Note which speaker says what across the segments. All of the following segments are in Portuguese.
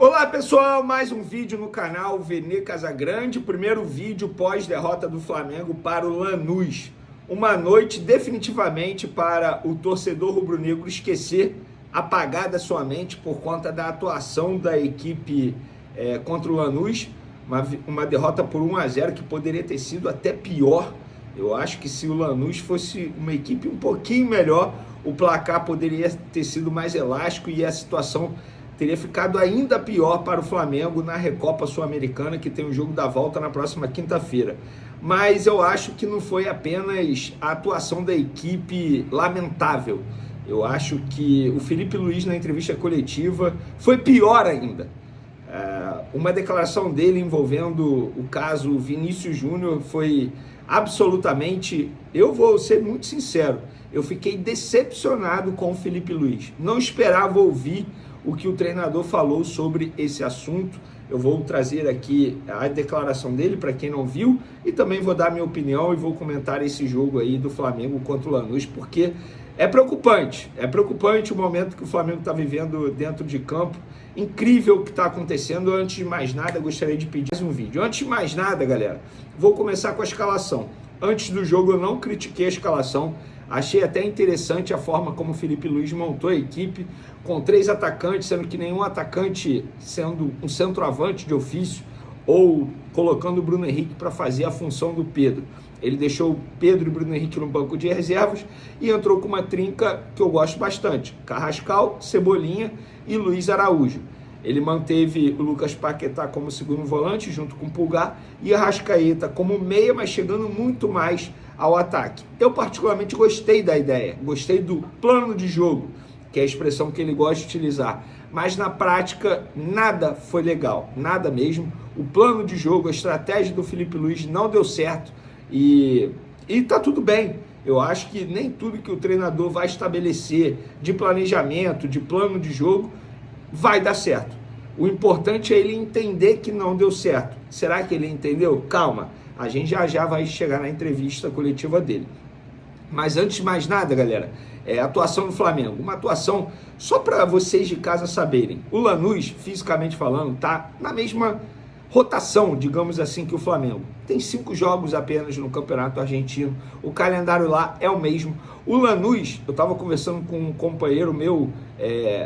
Speaker 1: Olá pessoal, mais um vídeo no canal Vene Casagrande, primeiro vídeo pós-derrota do Flamengo para o Lanús. Uma noite definitivamente para o torcedor rubro-negro esquecer, apagar da sua mente por conta da atuação da equipe contra o Lanús, uma derrota por 1-0 que poderia ter sido até pior. Eu acho que se o Lanús fosse uma equipe um pouquinho melhor, o placar poderia ter sido mais elástico e a situação teria ficado ainda pior para o Flamengo na Recopa Sul-Americana, que tem o jogo da volta na próxima quinta-feira. Mas eu acho que não foi apenas a atuação da equipe lamentável. Eu acho que o Felipe Luiz, na entrevista coletiva, foi pior ainda. Uma declaração dele envolvendo o caso Vinícius Júnior foi absolutamente... Eu vou ser muito sincero, eu fiquei decepcionado com o Felipe Luiz. Não esperava ouvir o que o treinador falou sobre esse assunto. Eu vou trazer aqui a declaração dele para quem não viu e também vou dar minha opinião e vou comentar esse jogo aí do Flamengo contra o Lanús, porque é preocupante o momento que o Flamengo está vivendo dentro de campo. Incrível o que está acontecendo. Antes de mais nada, gostaria de pedir mais um vídeo. Antes de mais nada, galera, vou começar com a escalação. Antes do jogo eu não critiquei a escalação, achei até interessante a forma como o Felipe Luiz montou a equipe, com 3 atacantes, sendo que nenhum atacante sendo um centroavante de ofício, ou colocando o Bruno Henrique para fazer a função do Pedro. Ele deixou o Pedro e o Bruno Henrique no banco de reservas e entrou com uma trinca que eu gosto bastante: Carrascal, Cebolinha e Luiz Araújo. Ele manteve o Lucas Paquetá como segundo volante, junto com o Pulgar, e a Arrascaeta como meia, mas chegando muito mais ao ataque. Eu particularmente gostei da ideia, gostei do plano de jogo, que é a expressão que ele gosta de utilizar, mas na prática nada foi legal, nada mesmo. O plano de jogo, a estratégia do Felipe Luiz não deu certo e tá tudo bem. Eu acho que nem tudo que o treinador vai estabelecer de planejamento, de plano de jogo, vai dar certo. O importante é ele entender que não deu certo. Será que ele entendeu? Calma, a gente já vai chegar na entrevista coletiva dele. Mas antes de mais nada, galera, a atuação do Flamengo. Uma atuação, só para vocês de casa saberem, o Lanús, fisicamente falando, tá na mesma rotação, digamos assim, que o Flamengo. Tem 5 jogos apenas no Campeonato Argentino, o calendário lá é o mesmo. O Lanús, eu estava conversando com um companheiro meu,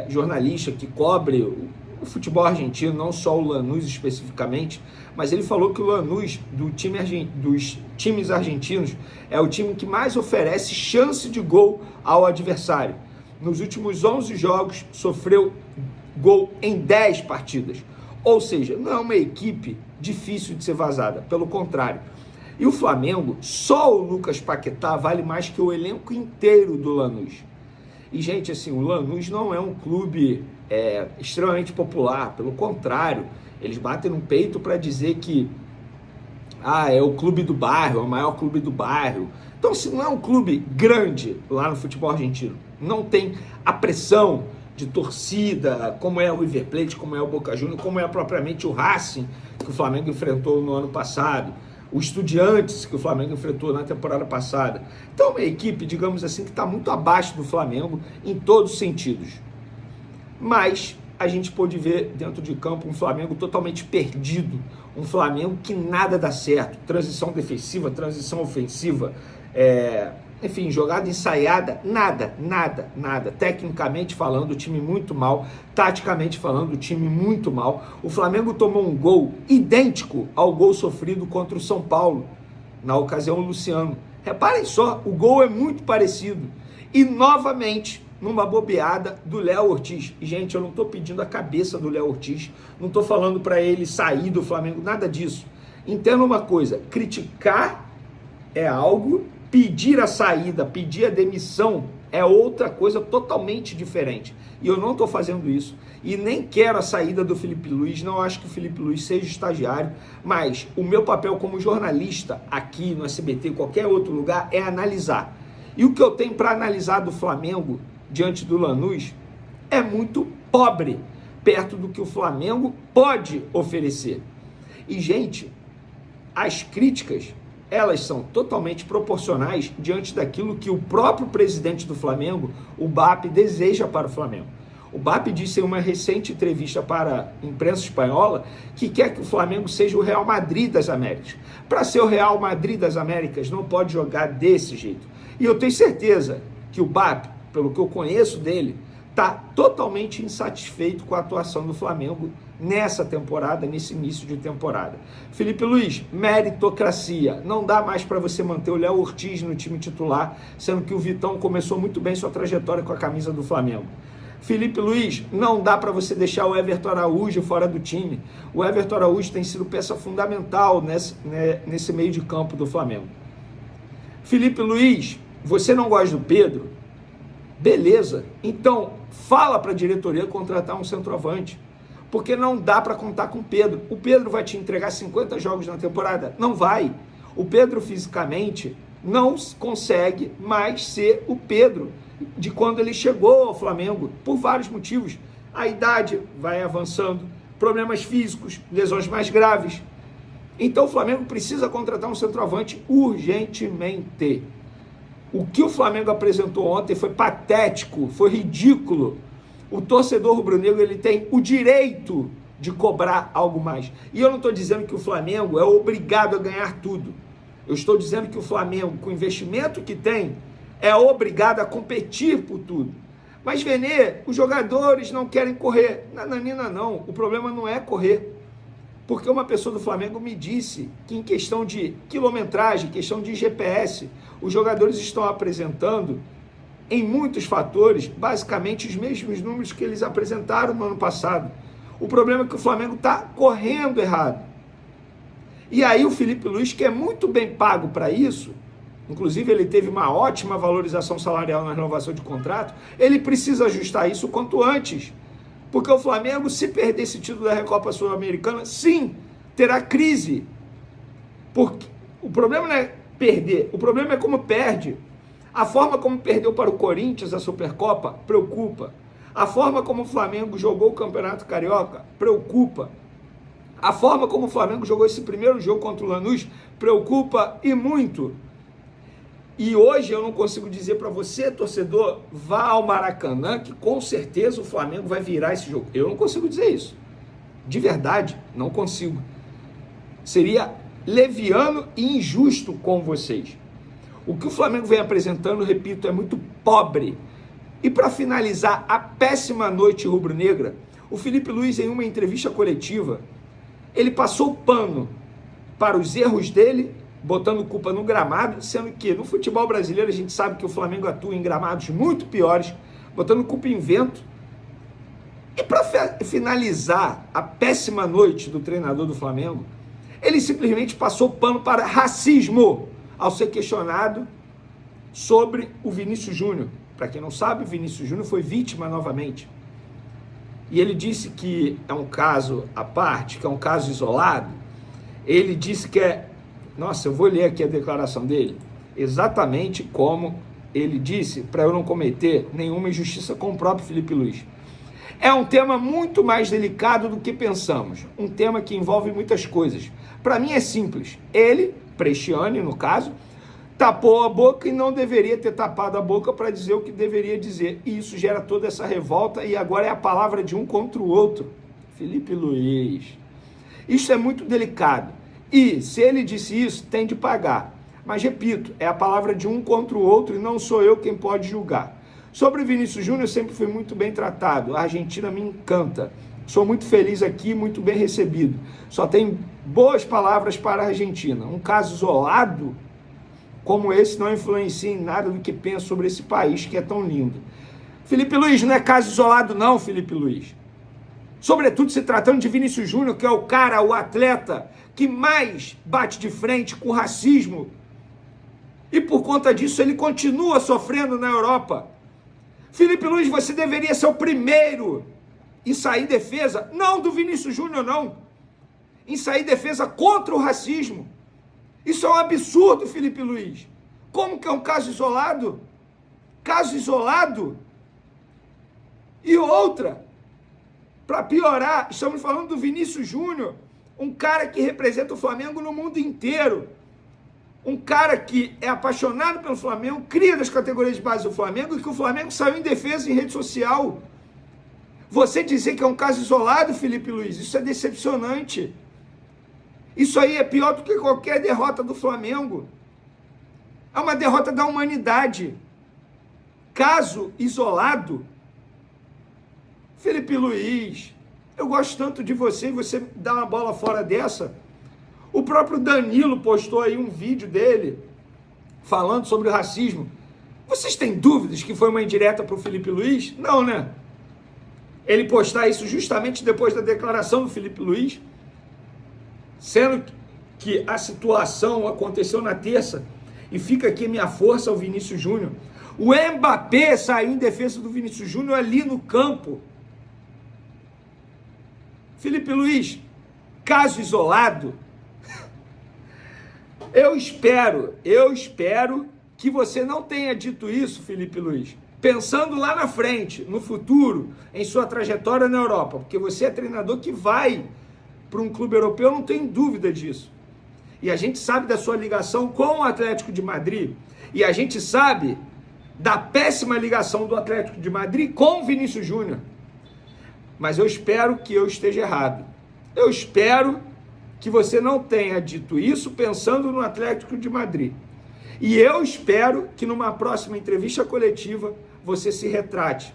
Speaker 1: jornalista, que cobre o futebol argentino, não só o Lanús especificamente, mas ele falou que o Lanús, dos times argentinos, é o time que mais oferece chance de gol ao adversário. Nos últimos 11 jogos, sofreu gol em 10 partidas. Ou seja, não é uma equipe difícil de ser vazada, pelo contrário. E o Flamengo, só o Lucas Paquetá vale mais que o elenco inteiro do Lanús. E, gente, assim, o Lanús não é um clube extremamente popular, pelo contrário, eles batem no peito para dizer que é o clube do bairro, é o maior clube do bairro. Então, se não é um clube grande lá no futebol argentino, não tem a pressão de torcida, como é o River Plate, como é o Boca Juniors, como é propriamente o Racing, que o Flamengo enfrentou no ano passado, o Estudiantes, que o Flamengo enfrentou na temporada passada. Então, uma equipe, digamos assim, que está muito abaixo do Flamengo em todos os sentidos. Mas a gente pôde ver dentro de campo um Flamengo totalmente perdido, um Flamengo que nada dá certo, transição defensiva, transição ofensiva, enfim, jogada ensaiada, nada. Tecnicamente falando, o time muito mal. Taticamente falando, o time muito mal. O Flamengo tomou um gol idêntico ao gol sofrido contra o São Paulo, na ocasião o Luciano. Reparem só, o gol é muito parecido. E novamente, numa bobeada do Léo Ortiz. E, gente, eu não estou pedindo a cabeça do Léo Ortiz, não estou falando para ele sair do Flamengo, nada disso. Entenda uma coisa, criticar é algo, pedir a saída, pedir a demissão é outra coisa totalmente diferente. E eu não estou fazendo isso. E nem quero a saída do Felipe Luiz, não acho que o Felipe Luiz seja estagiário, mas o meu papel como jornalista aqui no SBT, qualquer outro lugar, é analisar. E o que eu tenho para analisar do Flamengo diante do Lanús é muito pobre, perto do que o Flamengo pode oferecer. E, gente, as críticas, elas são totalmente proporcionais diante daquilo que o próprio presidente do Flamengo, o BAP, deseja para o Flamengo. O BAP disse em uma recente entrevista para a imprensa espanhola que quer que o Flamengo seja o Real Madrid das Américas. Para ser o Real Madrid das Américas, não pode jogar desse jeito. E eu tenho certeza que o BAP, pelo que eu conheço dele, está totalmente insatisfeito com a atuação do Flamengo nessa temporada, nesse início de temporada. Felipe Luiz, meritocracia. Não dá mais para você manter o Léo Ortiz no time titular, sendo que o Vitão começou muito bem sua trajetória com a camisa do Flamengo. Felipe Luiz, não dá para você deixar o Everton Araújo fora do time. O Everton Araújo tem sido peça fundamental nesse meio de campo do Flamengo. Felipe Luiz, você não gosta do Pedro? Beleza, então fala para a diretoria contratar um centroavante, porque não dá para contar com o Pedro. O Pedro vai te entregar 50 jogos na temporada? Não vai. O Pedro fisicamente não consegue mais ser o Pedro de quando ele chegou ao Flamengo, por vários motivos. A idade vai avançando, problemas físicos, lesões mais graves. Então o Flamengo precisa contratar um centroavante urgentemente. O que o Flamengo apresentou ontem foi patético, foi ridículo. O torcedor rubro-negro, ele tem o direito de cobrar algo mais. E eu não estou dizendo que o Flamengo é obrigado a ganhar tudo. Eu estou dizendo que o Flamengo, com o investimento que tem, é obrigado a competir por tudo. Mas, Vene, os jogadores não querem correr. Nananina, não. O problema não é correr. Porque uma pessoa do Flamengo me disse que em questão de quilometragem, questão de GPS, os jogadores estão apresentando, em muitos fatores, basicamente os mesmos números que eles apresentaram no ano passado. O problema é que o Flamengo está correndo errado. E aí o Felipe Luiz, que é muito bem pago para isso, inclusive ele teve uma ótima valorização salarial na renovação de contrato, ele precisa ajustar isso o quanto antes. Porque o Flamengo, se perder esse título da Recopa Sul-Americana, sim, terá crise. Porque o problema não é perder, o problema é como perde. A forma como perdeu para o Corinthians a Supercopa preocupa. A forma como o Flamengo jogou o Campeonato Carioca preocupa. A forma como o Flamengo jogou esse primeiro jogo contra o Lanús preocupa e muito. E hoje eu não consigo dizer para você, torcedor, vá ao Maracanã, que com certeza o Flamengo vai virar esse jogo. Eu não consigo dizer isso. De verdade, não consigo. Seria leviano e injusto com vocês. O que o Flamengo vem apresentando, repito, é muito pobre. E para finalizar a péssima noite rubro-negra, o Felipe Luiz, em uma entrevista coletiva, ele passou o pano para os erros dele, botando culpa no gramado, sendo que no futebol brasileiro a gente sabe que o Flamengo atua em gramados muito piores, botando culpa em vento. E para finalizar a péssima noite do treinador do Flamengo, ele simplesmente passou pano para racismo ao ser questionado sobre o Vinícius Júnior. Para quem não sabe, o Vinícius Júnior foi vítima novamente. E ele disse que é um caso à parte, que é um caso isolado. Ele disse que é... Nossa, eu vou ler aqui a declaração dele, exatamente como ele disse, para eu não cometer nenhuma injustiça com o próprio Felipe Luiz. É um tema muito mais delicado do que pensamos, um tema que envolve muitas coisas. Para mim é simples, ele, Prestiani no caso, tapou a boca e não deveria ter tapado a boca para dizer o que deveria dizer. E isso gera toda essa revolta e agora é a palavra de um contra o outro. Felipe Luiz, isso é muito delicado. E, se ele disse isso, tem de pagar. Mas, repito, é a palavra de um contra o outro e não sou eu quem pode julgar. Sobre o Vinícius Júnior, eu sempre fui muito bem tratado. A Argentina me encanta. Sou muito feliz aqui, muito bem recebido. Só tenho boas palavras para a Argentina. Um caso isolado como esse não influencia em nada do que penso sobre esse país que é tão lindo. Felipe Luiz, não é caso isolado não, Felipe Luiz. Sobretudo se tratando de Vinícius Júnior, que é o cara, o atleta que mais bate de frente com o racismo. E por conta disso ele continua sofrendo na Europa. Felipe Luiz, você deveria ser o primeiro em sair em defesa, não do Vinícius Júnior não, em sair em defesa contra o racismo. Isso é um absurdo, Felipe Luiz. Como que é um caso isolado? Caso isolado? E outra, para piorar, estamos falando do Vinícius Júnior, um cara que representa o Flamengo no mundo inteiro. Um cara que é apaixonado pelo Flamengo, cria das categorias de base do Flamengo e que o Flamengo saiu em defesa em rede social. Você dizer que é um caso isolado, Felipe Luiz, isso é decepcionante. Isso aí é pior do que qualquer derrota do Flamengo. É uma derrota da humanidade. Caso isolado. Felipe Luiz, eu gosto tanto de você e você dá uma bola fora dessa. O próprio Danilo postou aí um vídeo dele falando sobre o racismo. Vocês têm dúvidas que foi uma indireta para o Felipe Luiz? Não, né? Ele postar isso justamente depois da declaração do Felipe Luiz, sendo que a situação aconteceu na terça, e fica aqui minha força ao Vinícius Júnior. O Mbappé saiu em defesa do Vinícius Júnior ali no campo. Felipe Luiz, caso isolado, eu espero que você não tenha dito isso, Felipe Luiz, pensando lá na frente, no futuro, em sua trajetória na Europa, porque você é treinador que vai para um clube europeu, eu não tenho dúvida disso. E a gente sabe da sua ligação com o Atlético de Madrid, e a gente sabe da péssima ligação do Atlético de Madrid com o Vinícius Júnior. Mas eu espero que eu esteja errado. Eu espero que você não tenha dito isso pensando no Atlético de Madrid. E eu espero que numa próxima entrevista coletiva você se retrate.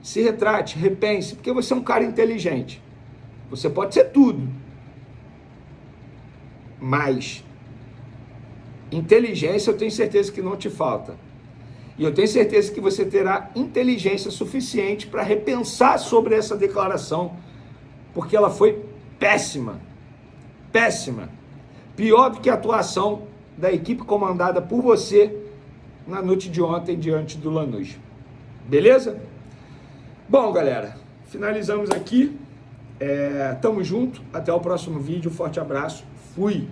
Speaker 1: Se retrate, repense, porque você é um cara inteligente. Você pode ser tudo. Mas inteligência eu tenho certeza que não te falta. E eu tenho certeza que você terá inteligência suficiente para repensar sobre essa declaração, porque ela foi péssima. Péssima. Pior do que a atuação da equipe comandada por você na noite de ontem diante do Lanús. Beleza? Bom, galera, finalizamos aqui. Tamo junto. Até o próximo vídeo. Forte abraço. Fui.